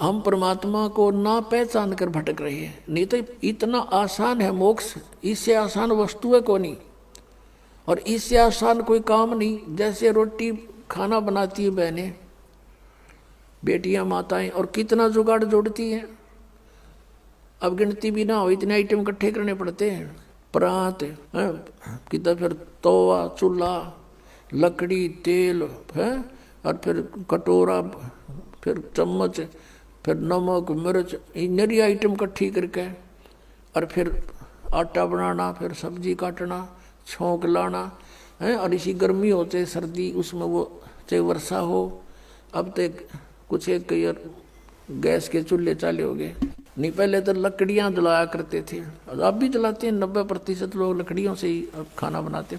हम परमात्मा को ना पहचान कर भटक रहे हैं। नहीं तो इतना आसान है मोक्ष, इससे आसान वस्तु है कोई नहीं, और इससे आसान कोई काम नहीं। जैसे रोटी खाना बनाती है बहनें, बेटियां, माताएं, और कितना जुगाड़ जोड़ती हैं, अब गिनती भी ना हो, इतने आइटम इकट्ठे करने पड़ते हैं। परात है, कितना फिर तवा, चूल्हा, लकड़ी, तेल है, और फिर कटोरा, फिर चम्मच, फिर नमक, मिर्च, नरी आइटम इकट्ठी करके, और फिर आटा बनाना, फिर सब्जी काटना, छोंक लाना है। और इसी गर्मी हो चाहे सर्दी, उसमें वो चाहे वर्षा हो। अब तो कुछ एक गैस के चूल्हे चाले हो गए, नहीं पहले तो लकड़ियां जलाया करते थे, अब भी जलाते हैं। 90% लोग लकड़ियों से ही खाना बनाते।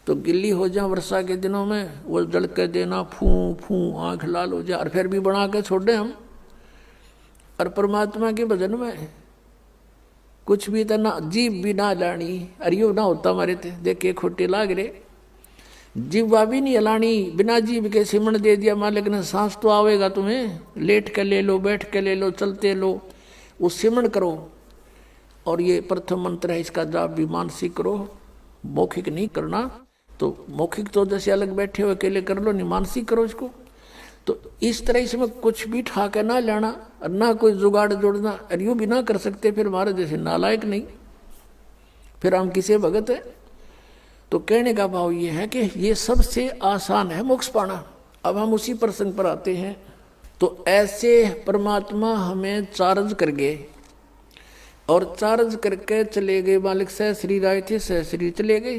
तो गिल्ली हो जाए वर्षा के दिनों में, वो जल के देना, फूं फूं आँख लाल हो जाए, और फिर भी बना के छोड़े हम। और परमात्मा के भजन में कुछ भी तो ना, जीभ भी ना लानी, अरियो ना होता हमारे थे, देखे खोटे लाग रहे, जीवा भी नहीं हलानी, बिना जीभ के सिमण दे दिया मालिक ने। सांस तो आवेगा तुम्हें, लेट के ले लो, बैठ के ले लो, चलते लो, वो सिमण करो। और ये प्रथम मंत्र है, इसका जाप भी मानसिक करो, मौखिक नहीं करना। तो मौखिक तो जैसे अलग बैठे हो अकेले कर लो, नहीं मानसिक करो इसको। तो इस तरह इसमें कुछ भी ठाके ना लेना, और ना कोई जुगाड़ जोड़ना, और यूँ भी ना कर सकते फिर हमारे जैसे नालायक नहीं, फिर हम किसे भगत है। तो कहने का भाव ये है कि ये सबसे आसान है मोक्ष पाना। अब हम उसी प्रसंग पर आते हैं। तो ऐसे परमात्मा हमें चार्ज कर गए, और चार्ज करके चले गए। मालिक सहश्री राय थे, सहश्री चले गए,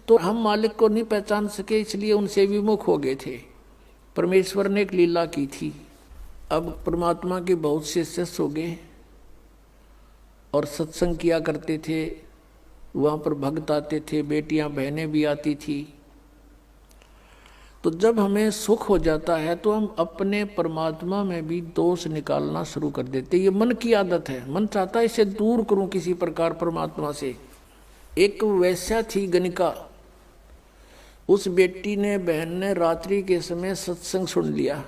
तो हम मालिक को नहीं पहचान सके, इसलिए उनसे विमुख हो गए थे। परमेश्वर ने एक लीला की थी। अब परमात्मा के बहुत से शिष्य हो गए, और सत्संग किया करते थे, वहाँ पर भक्त आते थे, बेटियां बहनें भी आती थी। तो जब हमें सुख हो जाता है तो हम अपने परमात्मा में भी दोष निकालना शुरू कर देते। ये मन की आदत है, मन चाहता है इसे दूर करूं किसी प्रकार परमात्मा से। एक वैश्या थी गणिका, उस बेटी ने, बहन ने रात्रि के समय सत्संग सुन लिया।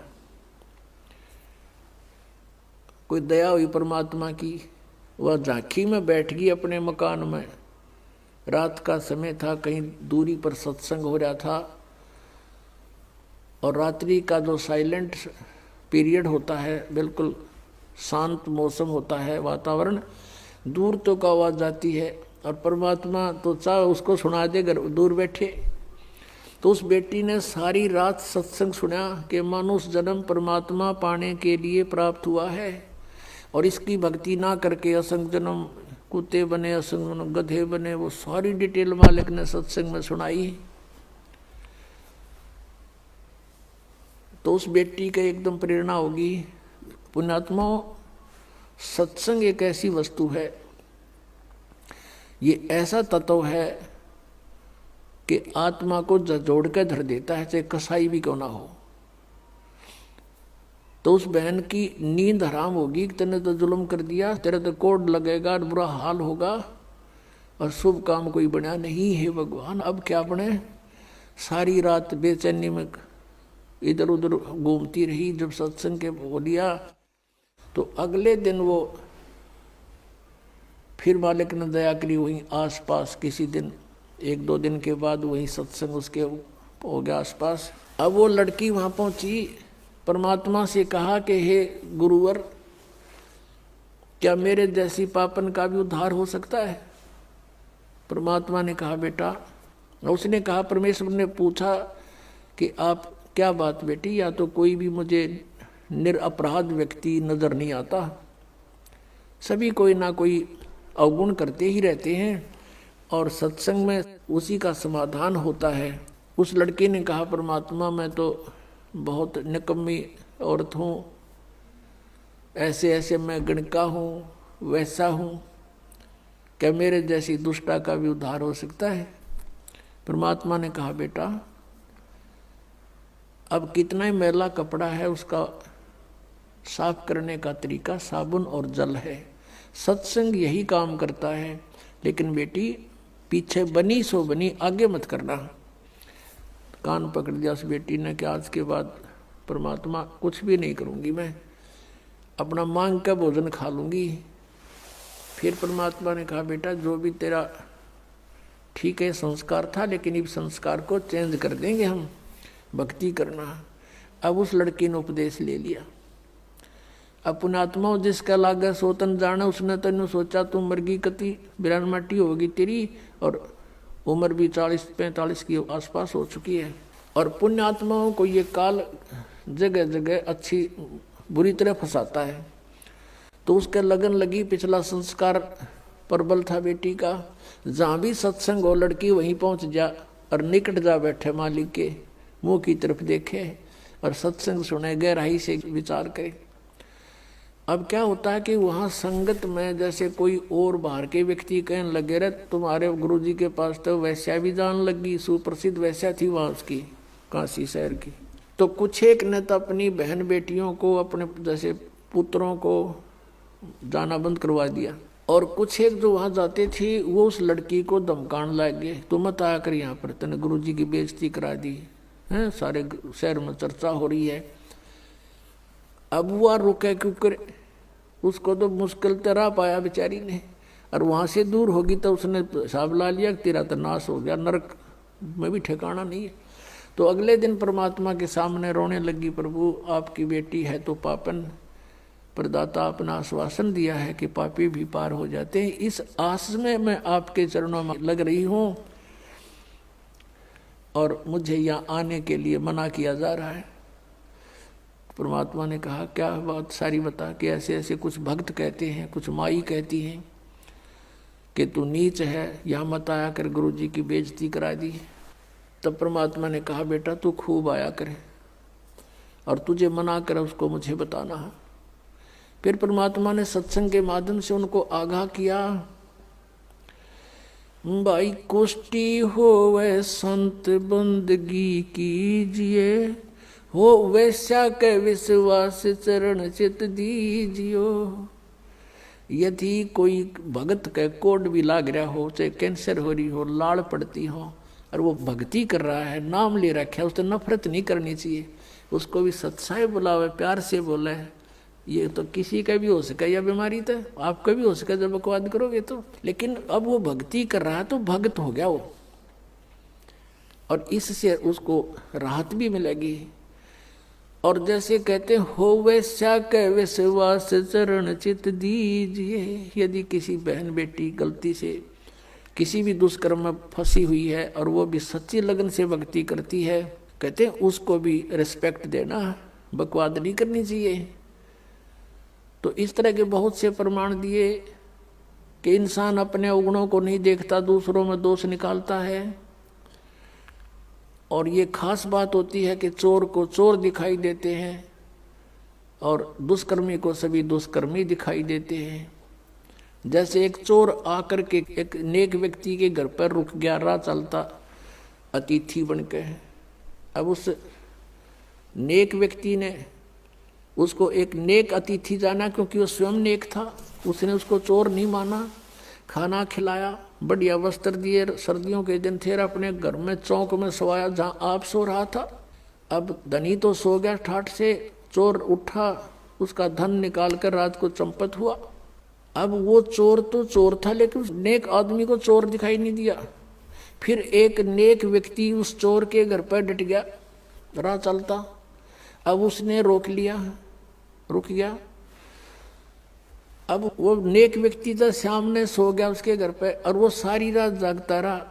कोई दया हुई परमात्मा की, वह झांकी में बैठ गई अपने मकान में। रात का समय था, कहीं दूरी पर सत्संग हो रहा था, और रात्रि का जो साइलेंट पीरियड होता है, बिल्कुल शांत मौसम होता है, वातावरण, दूर तो का आवाज़ जाती है, और परमात्मा तो चाहे उसको सुना दे घर दूर बैठे। तो उस बेटी ने सारी रात सत्संग सुना कि मानुष जन्म परमात्मा पाने के लिए प्राप्त हुआ है, और इसकी भक्ति ना करके असंग जन्म कुत्ते बने, असंग जन्म गधे बने। वो सारी डिटेल मालिक ने सत्संग में सुनाई। तो उस बेटी का एकदम प्रेरणा होगी। पुण्यात्माओं, सत्संग एक ऐसी वस्तु है, ये ऐसा तत्व है कि आत्मा को जोड़ कर धर देता है, चाहे कसाई भी क्यों ना हो। तो उस बहन की नींद हराम होगी, तेने तो जुल्म कर दिया, तेरे तो कोड लगेगा, बुरा हाल होगा, और शुभ काम कोई बना नहीं है भगवान, अब क्या बने। सारी रात बेचैनी में इधर उधर घूमती रही। जब सत्संग के बोलिया तो अगले दिन वो फिर मालिक ने दया करी, वहीं आसपास किसी दिन 1-2 दिन के बाद वहीं सत्संग उसके हो गया आसपास। अब वो लड़की वहाँ पहुँची, परमात्मा से कहा कि हे गुरुवर, क्या मेरे जैसी पापन का भी उद्धार हो सकता है। परमात्मा ने कहा बेटा, उसने कहा, परमेश्वर ने पूछा कि आप क्या बात बेटी, या तो कोई भी मुझे निरपराध व्यक्ति नजर नहीं आता, सभी कोई ना कोई अवगुण करते ही रहते हैं, और सत्संग में उसी का समाधान होता है। उस लड़के ने कहा, परमात्मा मैं तो बहुत निकम्मी औरत हूँ, ऐसे ऐसे मैं गणिका हूँ, वैसा हूँ, क्या मेरे जैसी दुष्टा का भी उद्धार हो सकता है। परमात्मा ने कहा बेटा, अब कितना ही मैला कपड़ा है, उसका साफ करने का तरीका साबुन और जल है। सत्संग यही काम करता है। लेकिन बेटी, पीछे बनी सो बनी, आगे मत करना। कान पकड़ दिया उस बेटी ने कि आज के बाद परमात्मा कुछ भी नहीं करूंगी मैं, अपना मांग का भोजन खा लूँगी। फिर परमात्मा ने कहा बेटा जो भी तेरा ठीक है संस्कार था, लेकिन इस संस्कार को चेंज कर देंगे हम, भक्ति करना। अब उस लड़की ने उपदेश ले लिया। अब पुणात्मा जिसका लागा सोतन जाना, उसने तेन सोचा तू मरगी कति बिरान माटी होगी तेरी, और उम्र भी 40-45 के आसपास हो चुकी है। और पुण्यात्माओं को ये काल जगह जगह अच्छी बुरी तरह फंसाता है। तो उसके लगन लगी, पिछला संस्कार प्रबल था बेटी का, जहाँ भी सत्संग हो लड़की वहीं पहुँच जा और निकट जा बैठे मालिक के मुंह की तरफ देखे और सत्संग सुने, गहराई से विचार करे। अब क्या होता है कि वहाँ संगत में जैसे कोई और बाहर के व्यक्ति कहने लगे रहे तुम्हारे गुरुजी के पास तो वैश्या भी जान लगी, सुप्रसिद्ध वैश्या थी वहाँ उसकी काशी शहर की। तो कुछ एक ने तो अपनी बहन बेटियों को, अपने जैसे पुत्रों को जाना बंद करवा दिया, और कुछ एक जो वहाँ जाते थे वो उस लड़की को धमकाने लग गए, तो मत आया कर यहाँ पर, तने गुरुजी की बेइज्जती करा दी है, सारे शहर में चर्चा हो रही है। अब वो रुके क्योंकि उसको तो मुश्किल तरह पाया बेचारी ने, और वहाँ से दूर होगी तो उसने हिसाब ला लिया कि तेरा तो नाश हो गया, नरक में भी ठिकाना नहीं है। तो अगले दिन परमात्मा के सामने रोने लगी, प्रभु आपकी बेटी है तो पापन, प्रदाता अपना आश्वासन दिया है कि पापी भी पार हो जाते हैं, इस आस में मैं आपके चरणों में लग रही हूँ और मुझे यहाँ आने के लिए मना किया जा रहा है। परमात्मा ने कहा क्या बात सारी बता, कि ऐसे ऐसे कुछ भक्त कहते हैं, कुछ माई कहती हैं कि तू नीच है, यहाँ मत आया कर, गुरुजी की बेइज्जती करा दी। तब परमात्मा ने कहा बेटा तू खूब आया करे, और तुझे मना करे उसको मुझे बताना है। फिर परमात्मा ने सत्संग के माध्यम से उनको आगाह किया, भाई कुष्टी हो वह संत बंदगी कीजिए, हो वैश्या के विश्वास चरण चित दीजियो। यदि कोई भगत के कोड भी लाग रहा हो, चाहे कैंसर हो रही हो, लाड़ पड़ती हो, और वो भक्ति कर रहा है, नाम ले रखा है, उससे नफरत नहीं करनी चाहिए, उसको भी सत्साई बुलावे, प्यार से बोले। ये तो किसी का भी हो सके यह बीमारी, तो आपका भी हो सके जब बकवाद करोगे तो। लेकिन अब वो भक्ति कर रहा है तो भक्त हो गया वो, और इससे उसको राहत भी मिलेगी। और जैसे कहते हो वैश्या के विश्वास चरण चित दीजिए, यदि किसी बहन बेटी गलती से किसी भी दुष्कर्म में फंसी हुई है और वो भी सच्ची लगन से भक्ति करती है, कहते हैं उसको भी रिस्पेक्ट देना, बकवाद नहीं करनी चाहिए। तो इस तरह के बहुत से प्रमाण दिए कि इंसान अपने अवगुणों को नहीं देखता, दूसरों में दोष निकालता है। और ये खास बात होती है कि चोर को चोर दिखाई देते हैं और दुष्कर्मी को सभी दुष्कर्मी दिखाई देते हैं। जैसे एक चोर आकर के एक नेक व्यक्ति के घर पर रुक गया, राह चलता अतिथि बन के। अब उस नेक व्यक्ति ने उसको एक नेक अतिथि जाना, क्योंकि वो स्वयं नेक था, उसने उसको चोर नहीं माना, खाना खिलाया, बढ़िया वस्त्र दिए, सर्दियों के दिन थे, अपने घर में चौक में सोया जहाँ आप सो रहा था। अब धनी तो सो गया ठाठ से, चोर उठा, उसका धन निकाल कर रात को चंपत हुआ। अब वो चोर तो चोर था, लेकिन उस नेक आदमी को चोर दिखाई नहीं दिया। फिर एक नेक व्यक्ति उस चोर के घर पर डट गया, राह चलता। अब उसने रोक लिया, रुक गया। अब वो नेक व्यक्ति तो सामने सो गया उसके घर पे, और वो सारी रात जागता रहा,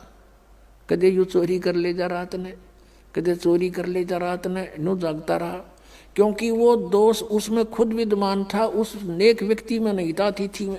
कदे यूँ चोरी कर ले जा रात ने, कदे चोरी कर ले जा रात ने, यूँ जागता रहा। क्योंकि वो दोष उसमें खुद विद्यमान था, उस नेक व्यक्ति में नहीं था, अतिथि में।